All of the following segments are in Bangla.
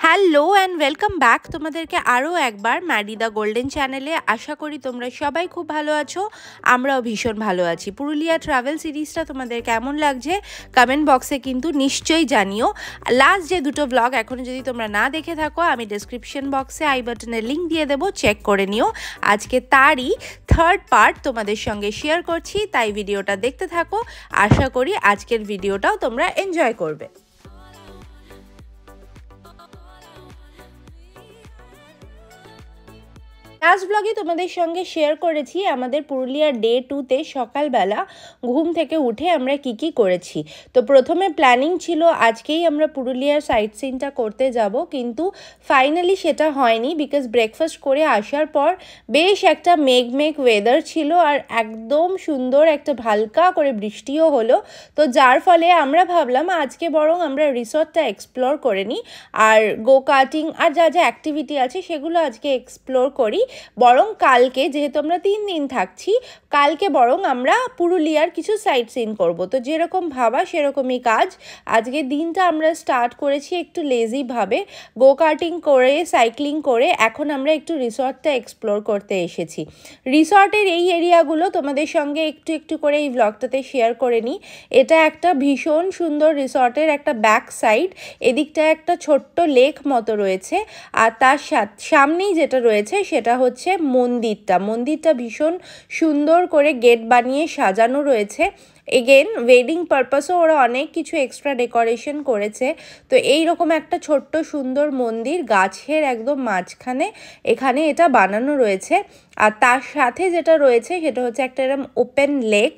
হ্যালো অ্যান্ড ওয়েলকাম ব্যাক তোমাদেরকে আরও একবার ম্যাডি দ্য গোল্ডেন চ্যানেলে। আশা করি তোমরা সবাই খুব ভালো আছো, আমরাও ভীষণ ভালো আছি। পুরুলিয়া ট্রাভেল সিরিজটা তোমাদের কেমন লাগছে কমেন্ট বক্সে কিন্তু নিশ্চয়ই জানিও। লাস্ট যে দুটো ব্লগ এখনও যদি তোমরা না দেখে থাকো, আমি ডেসক্রিপশন বক্সে আই বাটনে লিঙ্ক দিয়ে দেবো, চেক করে নিও। আজকে তারই থার্ড পার্ট তোমাদের সঙ্গে শেয়ার করছি, তাই ভিডিওটা দেখতে থাকো। আশা করি আজকের ভিডিওটাও তোমরা এনজয় করবে। লাস্ট ব্লগে তোমাদের সঙ্গে শেয়ার করেছি আমাদের পুরুলিয়ার ডে 2তে সকালবেলা ঘুম থেকে উঠে আমরা কি করেছি। তো প্রথমে প্ল্যানিং ছিল আজকেই আমরা পুরুলিয়ার সাইট সিনটা করতে যাব, কিন্তু ফাইনালি সেটা হয়নি, বিকজ ব্রেকফাস্ট করে আসার পর বেশ একটা মেঘ ওয়েদার ছিল আর একদম সুন্দর একটা হালকা করে বৃষ্টিও হলো। তো যার ফলে আমরা ভাবলাম আজকে বরং আমরা রিসর্টটা এক্সপ্লোর করে নিই, আর গো কার্টিং আর যা যা অ্যাক্টিভিটি আছে সেগুলো আজকে এক্সপ্লোর করি। বরং কালকে, যেহেতু আমরা 3 দিন থাকছি, কালকে বরং আমরা পুরুলিয়ার কিছু সাইট সিন করব। তো যেরকম ভাবা সেরকমই কাজ। আজকে দিনটা আমরা স্টার্ট করেছি একটু লেজিভাবে, গো কার্টিং করে সাইক্লিং করে। এখন আমরা একটু রিসর্টটা এক্সপ্লোর করতে এসেছি। রিসর্টের এই এরিয়াগুলো তোমাদের সঙ্গে একটু করে এই ব্লগটাতে শেয়ার করে নিই। এটা একটা ভীষণ সুন্দর রিসর্টের একটা ব্যাক সাইড। এদিকটা একটা ছোট্ট লেক মতো রয়েছে, আর তার সামনেই যেটা রয়েছে সেটা হচ্ছে মন্দিরটা ভীষণ সুন্দর করে গেট বানিয়ে সাজানো রয়েছে। এগেন ওয়েডিং পারপাসও ওরা অনেক কিছু এক্সট্রা ডেকোরেশন করেছে। তো এই রকম একটা ছোট্ট সুন্দর মন্দির গাছের একদম মাঝখানে এখানে এটা বানানো রয়েছে। আর তার সাথে যেটা রয়েছে সেটা হচ্ছে একটা এরকম ওপেন লেক,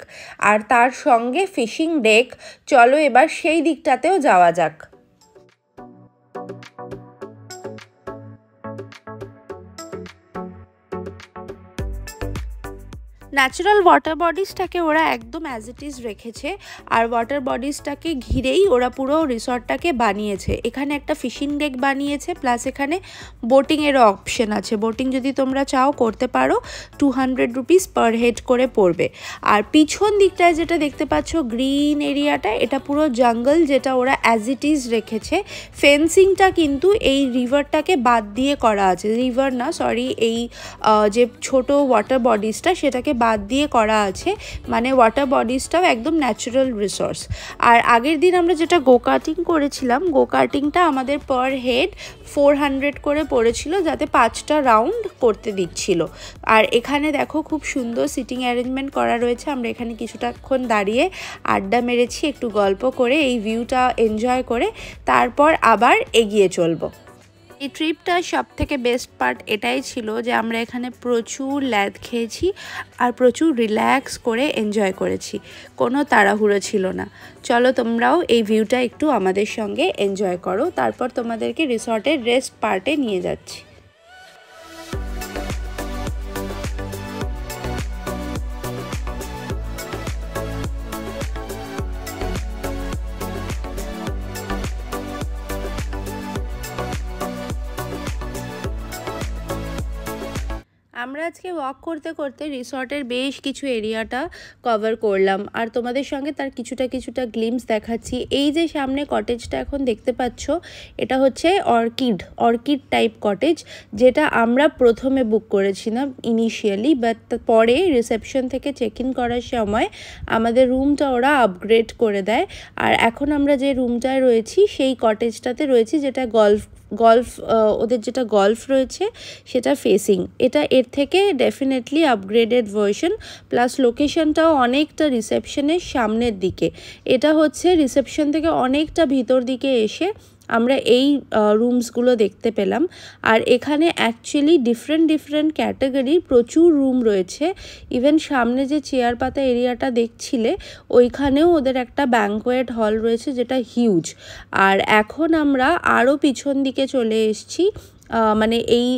আর তার সঙ্গে ফিশিং ডেক। চলো এবার সেই দিকটাতেও যাওয়া যাক। ন্যাচারাল ওয়াটার বডিজটাকে ওরা একদম অ্যাজ ইট ইজ রেখেছে, আর ওয়াটার বডিজটাকে ঘিরেই ওরা পুরো রিসর্টটাকে বানিয়েছে। এখানে একটা ফিশিং ডেক বানিয়েছে, প্লাস এখানে বোটিংয়েরও অপশন আছে। বোটিং যদি তোমরা চাও করতে পারো, 200 রুপিস পার হেড করে পড়বে। আর পিছন দিকটায় যেটা দেখতে পাচ্ছ গ্রিন এরিয়াটা, এটা পুরো জঙ্গল, যেটা ওরা অ্যাজ ইট ইজ রেখেছে। ফেন্সিংটা কিন্তু এই রিভারটাকে বাদ দিয়ে করা আছে, রিভার না সরি, এই যে ছোট ওয়াটার বডিজটা সেটাকে বাদ দিয়ে করা আছে, মানে ওয়াটার বডিজটাও একদম ন্যাচারাল রিসোর্স। আর আগের দিন আমরা যেটা গো কার্টিং করেছিলাম, গো কার্টিংটা আমাদের পার হেড 400 করে পড়েছিল, যাতে 5টা রাউন্ড করতে দিচ্ছিল। আর এখানে দেখো খুব সুন্দর সিটিং অ্যারেঞ্জমেন্ট করা রয়েছে। আমরা এখানে কিছুটাক্ষণ দাঁড়িয়ে আড্ডা মেরেছি, একটু গল্প করে এই ভিউটা এনজয় করে তারপর আবার এগিয়ে চলবো। এই ট্রিপটার সবথেকে বেস্ট পার্ট এটাই ছিল যে আমরা এখানে প্রচুর ল্যাদ খেয়েছি আর প্রচুর রিল্যাক্স করে এনজয় করেছি, কোনো তাড়াহুড়ো ছিল না। চলো তোমরাও এই ভিউটা একটু আমাদের সঙ্গে এনজয় করো, তারপর তোমাদেরকে রিসর্টের রেস্ট পার্টে নিয়ে যাচ্ছি। আমরা আজকে ওয়াক করতে করতে রিসর্টের বেশ কিছু এরিয়াটা কভার করলাম, আর তোমাদের সঙ্গে তার কিছুটা গ্লিমস দেখাচ্ছি। এই যে সামনে কটেজটা এখন দেখতে পাচ্ছ, এটা হচ্ছে অর্কিড টাইপ কটেজ, যেটা আমরা প্রথমে বুক করেছিলাম ইনিশিয়ালি, বাট পরে রিসেপশন থেকে চেক ইন করার সময় আমাদের রুমটা ওরা আপগ্রেড করে দেয়। আর এখন আমরা যে রুমটায় রয়েছি সেই কটেজটাতে রয়েছি, যেটা ওদের যেটা গল্ফ রয়েছে সেটা ফেসিং। এটা এর থেকে ডেফিনেটলি আপগ্রেডেড ভার্সন, প্লাস লোকেশনটাও অনেকটা রিসেপশনের সামনের দিকে। এটা হচ্ছে রিসেপশন থেকে অনেকটা ভিতর দিকে এসে আমরা এই রুমসগুলো দেখতে পেলাম। আর এখানে অ্যাকচুয়ালি ডিফারেন্ট ক্যাটাগরির প্রচুর রুম রয়েছে। ইভেন সামনে যে চেয়ার পাতা এরিয়াটা দেখছিলে, ওইখানেও ওদের একটা ব্যাঙ্কোয়েট হল রয়েছে, যেটা হিউজ। আর এখন আমরা আরও পিছন দিকে চলে এসেছি, মানে এই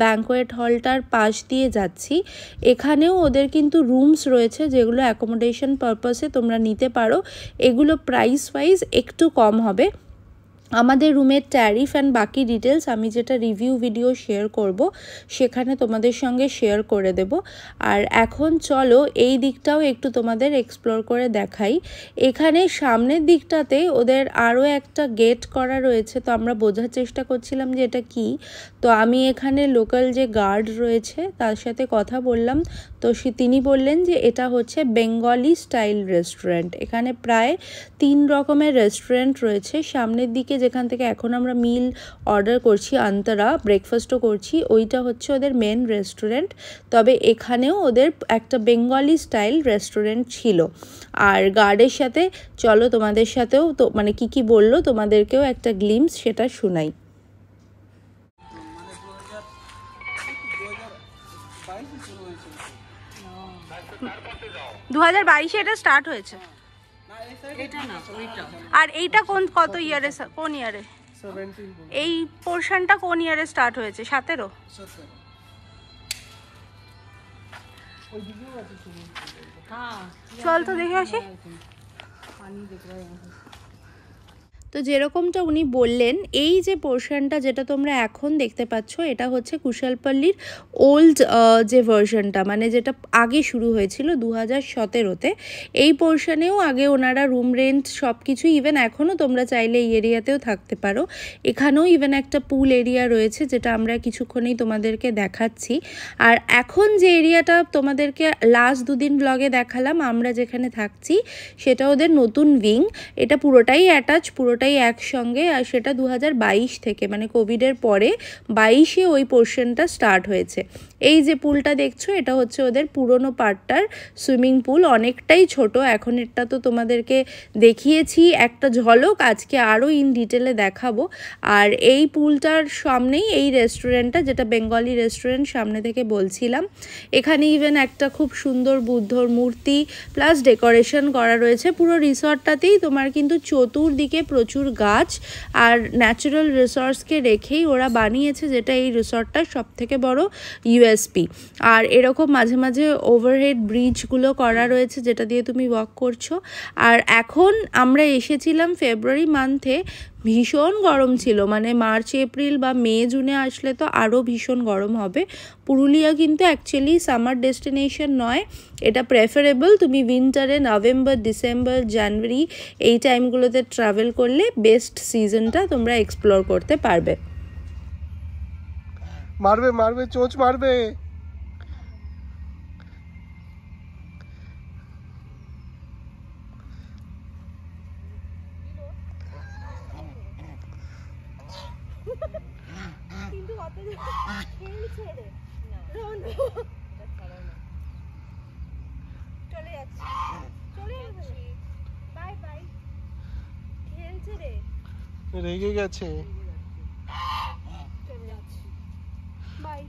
ব্যাঙ্কোয়েট হলটার পাশ দিয়ে যাচ্ছি। এখানেও ওদের কিন্তু রুমস রয়েছে, যেগুলো অ্যাকোমোডেশন পারপাসে তোমরা নিতে পারো। এগুলো প্রাইস ওয়াইজ একটু কম হবে। আমাদের রুমের ট্যারিফ অ্যান্ড বাকি ডিটেলস আমি যেটা রিভিউ ভিডিও শেয়ার করব সেখানে তোমাদের সঙ্গে শেয়ার করে দেব। আর এখন চলো এই দিকটাও একটু তোমাদের এক্সপ্লোর করে দেখাই। এখানে সামনের দিকটাতে ওদের আরও একটা গেট করা রয়েছে, তো আমরা বোঝার চেষ্টা করছিলাম যে এটা কি। তো আমি এখানে লোকাল যে গার্ড রয়েছে তার সাথে কথা বললাম, তো তিনি বললেন যে এটা হচ্ছে বেঙ্গলি স্টাইল রেস্টুরেন্ট। এখানে প্রায় 3 রকমের রেস্টুরেন্ট রয়েছে। সামনের দিকে যেখান থেকে এখন আমরা মিল অর্ডার করছি, আন্তরা ব্রেকফাস্টও করছি, ওইটা হচ্ছে ওদের মেন রেস্টুরেন্ট। তবে এখানেও ওদের একটা বেঙ্গলি স্টাইল রেস্টুরেন্ট ছিল। আর গার্ডের সাথে চলো তোমাদের সাথেও তো মানে কি বললো তোমাদেরকেও একটা গ্লিমস সেটা শোনাই। 2022 এটা স্টার্ট হয়েছে। আর এইটা কত ইয়ারে, কোন ইয়ারে? এই পোর্শনটা কোন ইয়ারে স্টার্ট হয়েছে? 17? চল তো দেখে আসি। তো যেরকমটা উনি বললেন, এই যে পোর্শনটা যেটা তোমরা এখন দেখতে পাচ্ছ এটা হচ্ছে কুশালপল্লির ওল্ড যে ভার্সনটা, মানে যেটা আগে শুরু হয়েছিল 2017-তে। এই পোর্শনেও আগে ওনারা রুম রেন্ট সব কিছু, ইভেন এখনও তোমরা চাইলে এই এরিয়াতেও থাকতে পারো। এখানেও ইভেন একটা পুল এরিয়া রয়েছে যেটা আমরা কিছুক্ষণেই তোমাদেরকে দেখাচ্ছি। আর এখন যে এরিয়াটা তোমাদেরকে লাস্ট 2 দিন ব্লগে দেখালাম আমরা যেখানে থাকছি, সেটা ওদের নতুন উইং। এটা পুরোটাই অ্যাটাচ, পুরোটাই একসঙ্গে। আর সেটা 2022 থেকে, মানে কোভিডের পরে 22-এ ওই পোর্শনটা স্টার্ট হয়েছে। এই যে পুলটা দেখছো এটা হচ্ছে ওদের পুরনো পার্টটার সুইমিং পুল, অনেকটাই ছোট। এখন এটা তো তোমাদেরকে দেখিয়েছি একটা ঝলক, আজকে আরও ইন ডিটেলে দেখাবো। আর এই পুলটার সামনেই এই রেস্টুরেন্টটা, যেটা বেঙ্গলি রেস্টুরেন্ট সামনে থেকে বলছিলাম। এখানে ইভেন একটা খুব সুন্দর বুদ্ধর মূর্তি প্লাস ডেকোরেশন করা রয়েছে। পুরো রিসর্টটাতেই তোমার কিন্তু চতুর্দিকে প্রচুর গাছ আর ন্যাচারাল রিসোর্সকে রেখেই ওরা বানিয়েছে, যেটা এই রিসর্টটার সবথেকে বড় ইউএসপি। আর এরকম মাঝে মাঝে ওভারহেড ব্রিজগুলো করা রয়েছে যেটা দিয়ে তুমি ওয়াক করছো। আর এখন আমরা এসেছিলাম ফেব্রুয়ারি মান্থে, ভীষণ গরম ছিল, মানে মার্চ এপ্রিল বা মে জুনে আসলে তো আরও ভীষণ গরম হবে। পুরুলিয়া কিন্তু অ্যাকচুয়ালি সামার ডেস্টিনেশন নয়, এটা প্রেফারেবল তুমি উইন্টারে নভেম্বর, ডিসেম্বর, জানুয়ারি এই টাইমগুলোতে ট্রাভেল করলে বেস্ট সিজনটা তোমরা এক্সপ্লোর করতে পারবে। মারবে মারবে চোঁচ মারবে। কিন্তু অত খেলছে রে, চলে যাচ্ছি, চলে যাচ্ছি, বাই বাই, খেলছে রে, রেগে গেছে, চলে যাচ্ছি, বাই,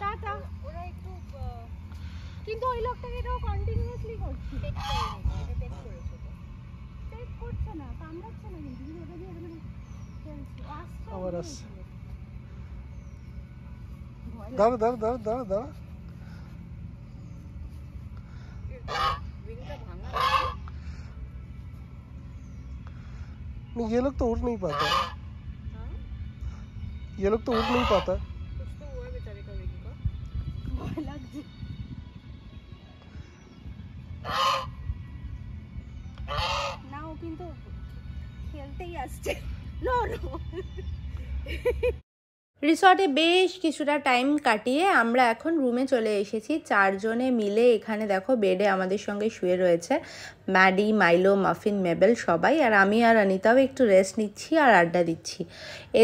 টাটা। ওরা একটু কিন্তু ওই লোকটাকে এটাও কন্টিনিউয়াসলি করছে, টেক করছে না, কামড়াচ্ছে না, কিন্তু ওটা দিয়ে খেলছে, আসছে আবার আসছে। দাঁড়া দাঁড়া দাঁড়া দাঁড়া দাঁড়া। नहीं ये लोग तो उड़ नहीं पाता, ये लोग तो उड़ नहीं पाता। कुछ तो हुआ बेचारे का विंग का, लग जी ना वो किंतु खेलते ही আসছে। नो नो রিসর্টে বেশ কিছুটা টাইম কাটিয়ে আমরা এখন রুমে চলে এসেছি। 4 জনে মিলে এখানে দেখো বেডে আমাদের সঙ্গে শুয়ে রয়েছে ম্যাডি, মাইলো, মাফিন, মেবেল সবাই। আর আমি আর অনিতাও একটু রেস্ট নিচ্ছি আর আড্ডা দিচ্ছি।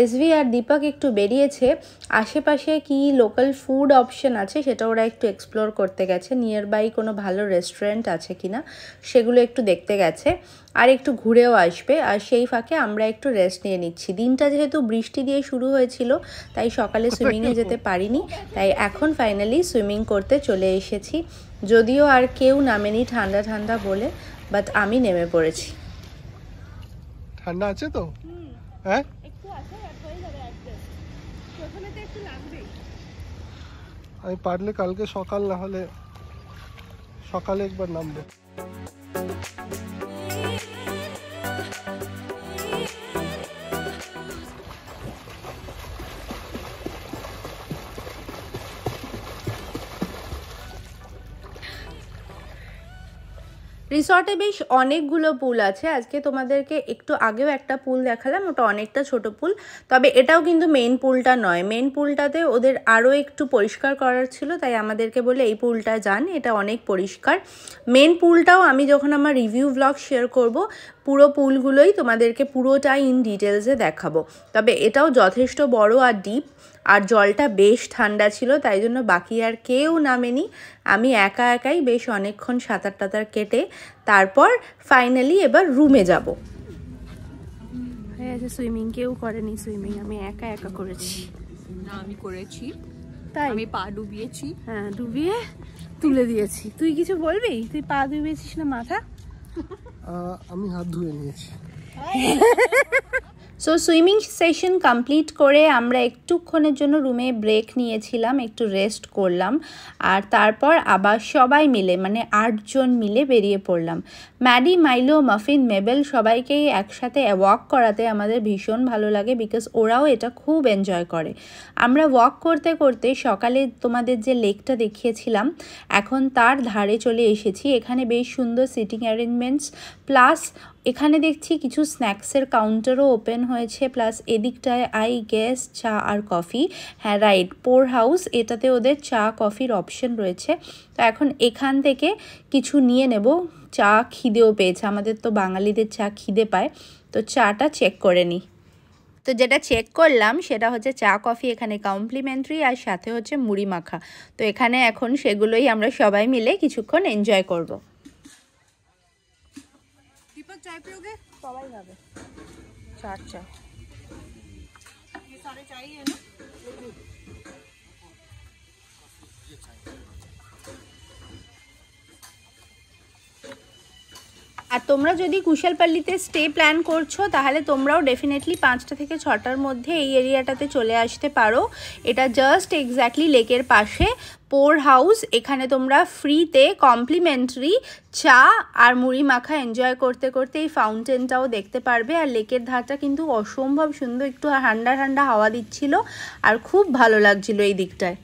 এসভি আর দীপক একটু বেরিয়েছে, আশেপাশে কি লোকাল ফুড অপশন আছে সেটা ওরা একটু এক্সপ্লোর করতে গেছে, নিয়ার বাই কোনো ভালো রেস্টুরেন্ট আছে কিনা সেগুলো একটু দেখতে গেছে, আর একটু ঘুরেও আসবে। আর সেই ফাঁকে আমরা একটু রেস্ট নিয়ে নিচ্ছি। দিনটা যেহেতু বৃষ্টি দিয়ে শুরু হয়েছিল তাই সকালে সুইমিংয়ে যেতে পারিনি, তাই এখন ফাইনালি সুইমিং করতে চলে এসেছি। যদিও আর কেউ নামেনি ঠান্ডা ঠান্ডা বলে, বাট আমি নেমে পড়েছি। ঠান্ডা আছে তো? হ্যাঁ একটু আছে, হয়ে যাবে অ্যাডজাস্ট, প্রথমে তো একটু লাগবেই। আমি পারলে কালকে সকাল না হলে সকালে একবার নামবো। রিসর্টে বেশ অনেকগুলো পুল আছে। আজকে তোমাদেরকে একটু আগেও একটা পুল দেখালাম, ওটা অনেকটা ছোট পুল, তবে এটাও কিন্তু মেইন পুলটা নয়। মেইন পুলটাতে ওদের আরও একটু পরিষ্কার করার ছিল, তাই আমাদেরকে বলে এই পুলটা যান, এটা অনেক পরিষ্কার। মেইন পুলটাও আমি যখন আমার রিভিউ ব্লগ শেয়ার করব, পুরো পুলগুলোই তোমাদেরকে পুরোটাই ইন ডিটেলসে দেখাবো। তবে এটাও যথেষ্ট বড় আর ডিপ, আর জলটা বেশ ঠান্ডা ছিল, তাই জন্য বাকি আর কেউ নামেনি। আমি একা একাই বেশ অনেকক্ষণ সাঁতার টাতার কেটে তারপর ফাইনালি এবার রুমে যাব। সুইমিং কেউ করেনি, সুইমিং আমি একা একা করেছি। না আমি করেছি, তাই আমি পা ডুবিয়েছি। হ্যাঁ, ডুবিয়ে তুলে দিয়েছি। তুই কিছু বলবি? তুই পা ডুবিয়েছিস না মাথা? আমি হাত ধুয়ে নিয়েছি। সো সুইমিং সেশন কমপ্লিট করে আমরা একটুক্ষণের জন্য রুমে ব্রেক নিয়েছিলাম, একটু রেস্ট করলাম, আর তারপর আবার সবাই মিলে মানে 8 জন মিলে বেরিয়ে পড়লাম। ম্যাডি, মাইলো, মাফিন, মেবেল সবাইকেই একসাথে ওয়াক করাতে আমাদের ভীষণ ভালো লাগে, বিকজ ওরাও এটা খুব এনজয় করে। আমরা ওয়াক করতে করতে সকালে তোমাদের যে লেকটা দেখিয়েছিলাম, এখন তার ধারে চলে এসেছি। এখানে বেশ সুন্দর সিটিং অ্যারেঞ্জমেন্টস, প্লাস এখানে দেখছি কিছু স্ন্যাক্সের কাউন্টারও ওপেন হয়েছে, প্লাস এদিকটায় আই গেস চা আর কফি। হ্যাঁ রাইট, পোর হাউস, এটাতে ওদের চা কফির অপশন রয়েছে। তো এখন এখান থেকে কিছু নিয়ে নেব। চা খিদেও পেয়েছে, আমাদের তো বাঙালিদের চা খিদে পায়, তো চাটা চেক করে নিই। তো যেটা চেক করলাম সেটা হচ্ছে চা কফি এখানে কমপ্লিমেন্টারি, আর সাথে হচ্ছে মুড়ি মাখা। তো এখানে এখন সেগুলোই আমরা সবাই মিলে কিছুক্ষণ এনজয় করব। दीपक चाय पियोगे? সবাই খাবে চার চা। ये सारे चाय है ना? আর তোমরা যদি কুশালপল্লিতে স্টে প্ল্যান করছো, তাহলে তোমরাও ডেফিনেটলি 5টা থেকে 6টার মধ্যে এই এরিয়াটাতে চলে আসতে পারো। এটা জাস্ট এক্স্যাক্টলি লেকের পাশে পোর হাউস। এখানে তোমরা ফ্রিতে কমপ্লিমেন্টারি চা আর মুড়ি মাখা এনজয় করতে করতে এই ফাউন্টেনটাও দেখতে পারবে। আর লেকের ধারটা কিন্তু অসম্ভব সুন্দর, একটু ঠান্ডা ঠান্ডা হাওয়া দিচ্ছিল আর খুব ভালো লাগছিল এই দিকটায়।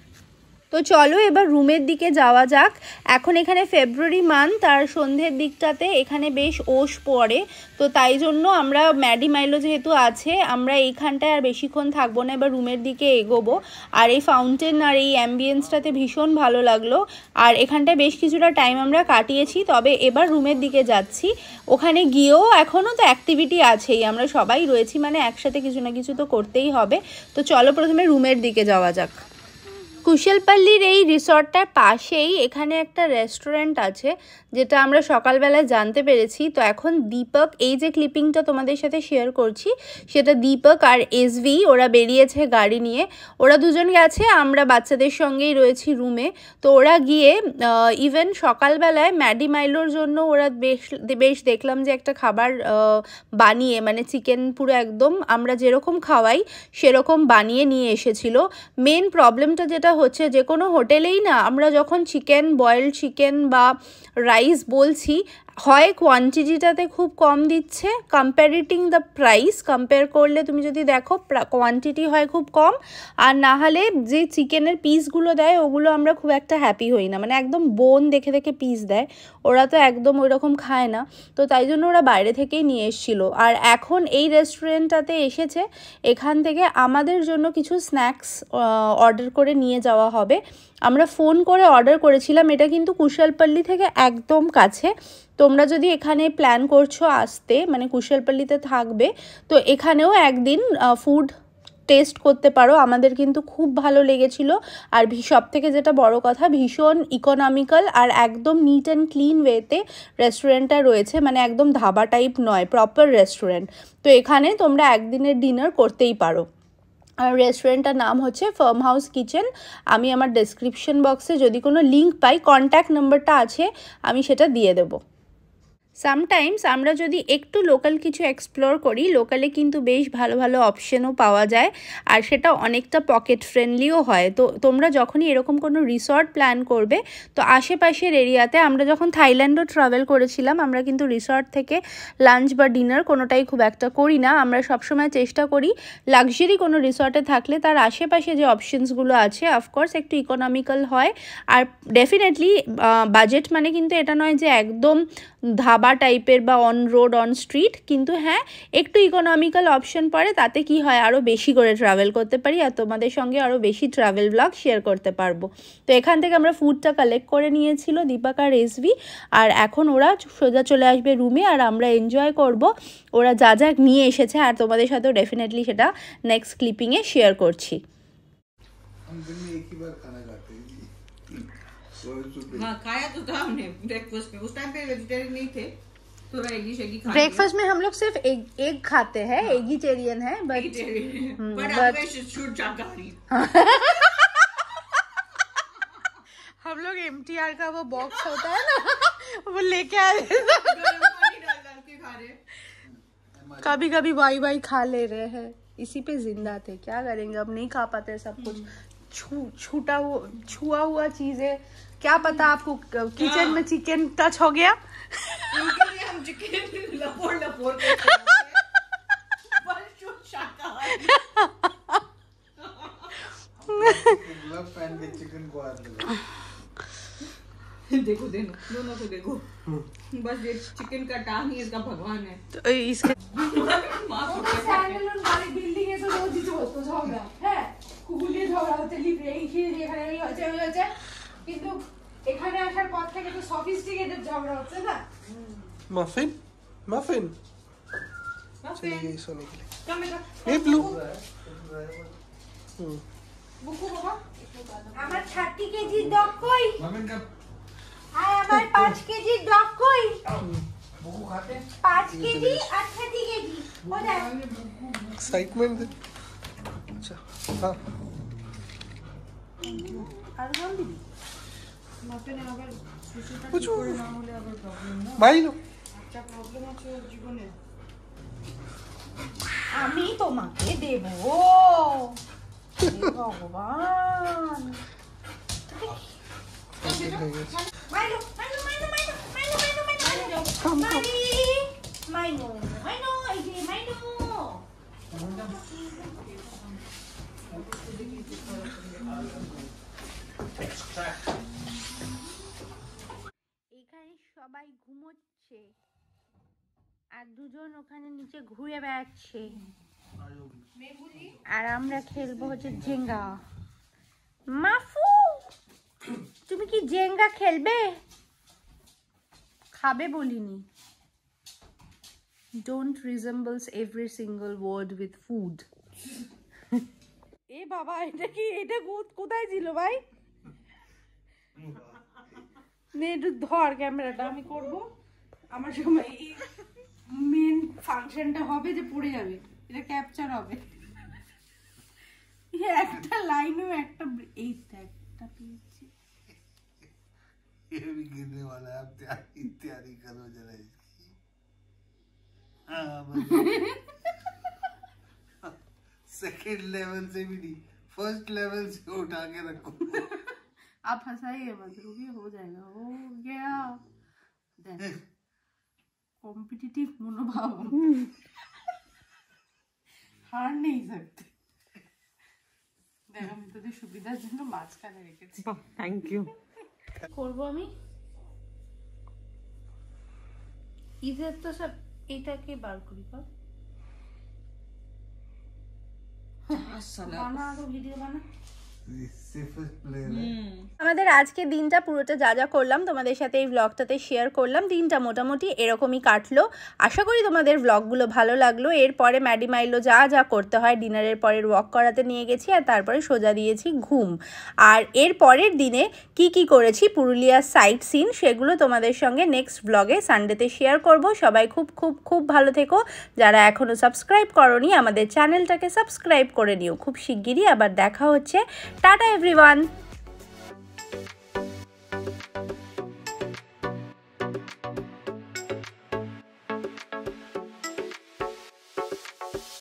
তো চলো এবার রুমের দিকে যাওয়া যাক। এখন এখানে ফেব্রুয়ারি মান্থ, আর সন্ধ্যের দিকটাতে এখানে বেশ ওশ পড়ে, তো তাই জন্য আমরা ম্যাডি মাইলো যেহেতু আছে, আমরা এইখানটায় আর বেশিক্ষণ থাকবো না, এবার রুমের দিকে এগোবো। আর এই ফাউন্টেন আর এই অ্যাম্বিয়েন্সটাতে ভীষণ ভালো লাগলো, আর এখানটায় বেশ কিছুটা টাইম আমরা কাটিয়েছি। তবে এবার রুমের দিকে যাচ্ছি। ওখানে গিয়েও এখনও তো অ্যাক্টিভিটি আছেই, আমরা সবাই রয়েছি মানে একসাথে কিছু না কিছু তো করতেই হবে। তো চলো প্রথমে রুমের দিকে যাওয়া যাক। কুশালপল্লির এই রিসর্টটার পাশেই এখানে একটা রেস্টুরেন্ট আছে, যেটা আমরা সকালবেলায় জানতে পেরেছি। তো এখন দীপক, এই যে ক্লিপিংটা তোমাদের সাথে শেয়ার করছি, সেটা দীপক আর এসভি ওরা বেরিয়েছে গাড়ি নিয়ে। ওরা দুজন গেছে, আমরা বাচ্চাদের সঙ্গেই রয়েছি রুমে। তো ওরা গিয়ে ইভেন সকালবেলায় ম্যাডি মাইলোর জন্য ওরা বেশ দেখলাম যে একটা খাবার বানিয়ে, মানে চিকেন পুরো একদম আমরা যেরকম খাওয়াই সেরকম বানিয়ে নিয়ে এসেছিল। মেন প্রবলেমটা যেটা হচ্ছে, যে কোনো হোটেলেই না আমরা যখন চিকেন, বয়েলড চিকেন বা রাইস বলছি, হয় কোয়ান্টিটিটাতে খুব কম দিচ্ছে, কম্প্যারেটিং দ্য প্রাইস, কম্পেয়ার করলে তুমি যদি দেখো কোয়ান্টিটি হয় খুব কম, আর না হলে যে চিকেনের পিসগুলো দেয় ওগুলো আমরা খুব একটা হ্যাপি হই না, মানে একদম বোন দেখে দেখে পিস দেয়, ওরা তো একদম ওই রকম খায় না। তো তাই জন্য ওরা বাইরে থেকেই নিয়ে এসেছিলো। আর এখন এই রেস্টুরেন্টটাতে এসেছে, এখান থেকে আমাদের জন্য কিছু স্ন্যাক্স অর্ডার করে নিয়ে যাওয়া হবে। আমরা ফোন করে অর্ডার করেছিলাম, এটা কিন্তু কুশালপল্লি থেকে একদম কাছে। তোমরা যদি এখানে প্ল্যান করছো আসতে, মানে কুশালপল্লিতে থাকবে, তো এখানেও একদিন ফুড টেস্ট করতে পারো। আমাদের কিন্তু খুব ভালো লেগেছিল, আর সব থেকে যেটা বড় কথা, ভীষণ ইকোনমিক্যাল আর একদম নিট অ্যান্ড ক্লিন ওয়েতে রেস্টুরেন্টটা রয়েছে, মানে একদম ধাবা টাইপ নয়, প্রপার রেস্টুরেন্ট। তো এখানে তোমরা একদিনের ডিনার করতেই পারো। আর রেস্টুরেন্টটার নাম হচ্ছে ফার্ম হাউস কিচেন। আমি আমার ডেসক্রিপশন বক্সে যদি কোনো লিঙ্ক পাই, কন্ট্যাক্ট নাম্বারটা আছে, আমি সেটা দিয়ে দেবো। সামটাইমস আমরা যদি একটু লোকাল কিছু এক্সপ্লোর করি, লোকালে কিন্তু বেশ ভালো ভালো অপশনও পাওয়া যায়, আর সেটা অনেকটা পকেট ফ্রেন্ডলিও হয়। তো তোমরা যখনই এরকম কোনো রিসর্ট প্ল্যান করবে, তো আশেপাশের এরিয়াতে, আমরা যখন থাইল্যান্ডও ট্রাভেল করেছিলাম, আমরা কিন্তু রিসর্ট থেকে লাঞ্চ বা ডিনার কোনোটাই খুব একটা করি না। আমরা সবসময় চেষ্টা করি লাক্সারি কোনো রিসর্টে থাকলে তার আশেপাশে যে অপশনসগুলো আছে অফকোর্স একটু ইকোনমিক্যাল হয়। আর ডেফিনেটলি বাজেট মানে কিন্তু এটা নয় যে একদম ধাবা টাইপের বা অন রোড অন স্ট্রিট, কিন্তু হ্যাঁ একটু ইকোনমিক্যাল অপশন পড়ে, তাতে কি হয় আরও বেশি করে ট্রাভেল করতে পারি আর তোমাদের সঙ্গে আরও বেশি ট্রাভেল ব্লগ শেয়ার করতে পারবো। তো এখান থেকে আমরা ফুডটা কালেক্ট করে নিয়েছিল দীপক আর রেসভি, আর এখন ওরা সোজা চলে আসবে রুমে আর আমরা এনজয় করব ওরা যা যা নিয়ে এসেছে, আর তোমাদের সাথেও ডেফিনেটলি সেটা নেক্সট ক্লিপিংয়ে শেয়ার করছি। हाँ खाया तो था हमने ब्रेकफास्ट में, उस टाइम पे वेजिटेरियन नहीं थे, थोड़ा एगी शेगी खा ब्रेकफास्ट में हम लोग सिर्फ एग खाते हैं, एगिटेरियन है बट शुद्ध शाकाहारी। हम लोग MTR का वो बॉक्स होता है ना वो लेके आ रहे कभी कभी वाई वाई खा ले रहे हैं, इसी पे जिंदा थे, क्या करेंगे अब, नहीं खा पाते सब कुछ। छुआ हुआ चीजें, क्या पता आपको किचन में चिकन टच हो गया। उनके लिए हम चिकन लपोड़ लपोड़ के चिकन को देखो दोनों को देखो, बस ये चिकन का टांग ही इसका भगवान है। तो इसके বিল্ডিং এ তো রোজই হতো ঝগড়া, হ্যাঁ কুকুলিয়ে ঝগড়া হচ্ছে, লিপে এই খেয়ে এখানে এই হচ্ছে ওই হচ্ছে, কিন্তু এখানে আসার পর থেকে তো সফিস্টিকেটেড ঝগড়া হচ্ছে না। मफिन मफिन चलिए सोने के लिए ये ब्लू বুকু বাবা আমার 30 কেজি ডগ কই, আর আমার 5 কেজি ডগ কই, বুকু খাতে 5 কেজি আর 30 কেজি ওটা एक्साइटमेंट अच्छा हाँ আর নাম দিবি মাপেনে আবার সুশিটা कुछ করে না হলে আবার প্রবলেম না, भाई लो একটা প্রবলেম আছে ওর জীবনে। আমি তোমাকে দেব ভগবান। মাইনো মাইনো মাইনো মাইনো মাইনো মাইনো মাইনো মাইনো এই যে মাইনো এখানে সবাই ঘুমোচ্ছে আর দুজন ওখানে নিচে ঘুরে বেড়াচ্ছে, আর আমরা খেলবো হচ্ছে জেঙ্গা। মাফু তুমি কি জেঙ্গা খেলবে? খাবে বলিনি। Don't resembles every single word with food. এ বাবা এটা কি, এটা কোথায় ছিল ভাই? নে একটু ধর ক্যামেরাটা, আমি করব আমার সময় মেন ফাংশনটা হবে যে পড়ে যাবে, এটা ক্যাপচার হবে। একটা লাইনও একটা এইটা একটা পেয়েছি। ये भी गिरने वाला है, आप तैयारी करो जरा इसकी। सेकंड लेवल से भी नहीं, फर्स्ट लेवल से उठा के रखो। आप हंसाइए मत, रुकिए, हो जाएगा, हो गया। कॉम्पिटिटिव मनोभाव, हार नहीं सकते। দেখো আমি তোদের সুবিধার জন্য মাঝখানে রেখেছি। Thank you. করবো আমি ঈদের তো সব এটাকে বার করি পর বানা, আরো ভিডিও বানা। আমাদের আজকে দিনটা পুরোটা যা যা করলাম তোমাদের সাথে এই ব্লগটাতে শেয়ার করলাম। দিনটা মোটামুটি এরকমই কাটলো। আশা করি তোমাদের ব্লগগুলো ভালো লাগলো। এরপরে ম্যাডি মাইলো যা যা করতে হয়, ডিনারের পরের ওয়াক করাতে নিয়ে গেছি, আর তারপরে সোজা দিয়েছি ঘুম। আর এর পরের দিনে কি কি করেছি পুরুলিয়ার সাইট সিন, সেগুলো তোমাদের সঙ্গে নেক্সট ব্লগে সানডেতে শেয়ার করব। সবাই খুব খুব খুব ভালো থেকো। যারা এখনও সাবস্ক্রাইব করোনি আমাদের চ্যানেলটাকে সাবস্ক্রাইব করে নিও। খুব শিগগিরই আবার দেখা হচ্ছে। Tata everyone.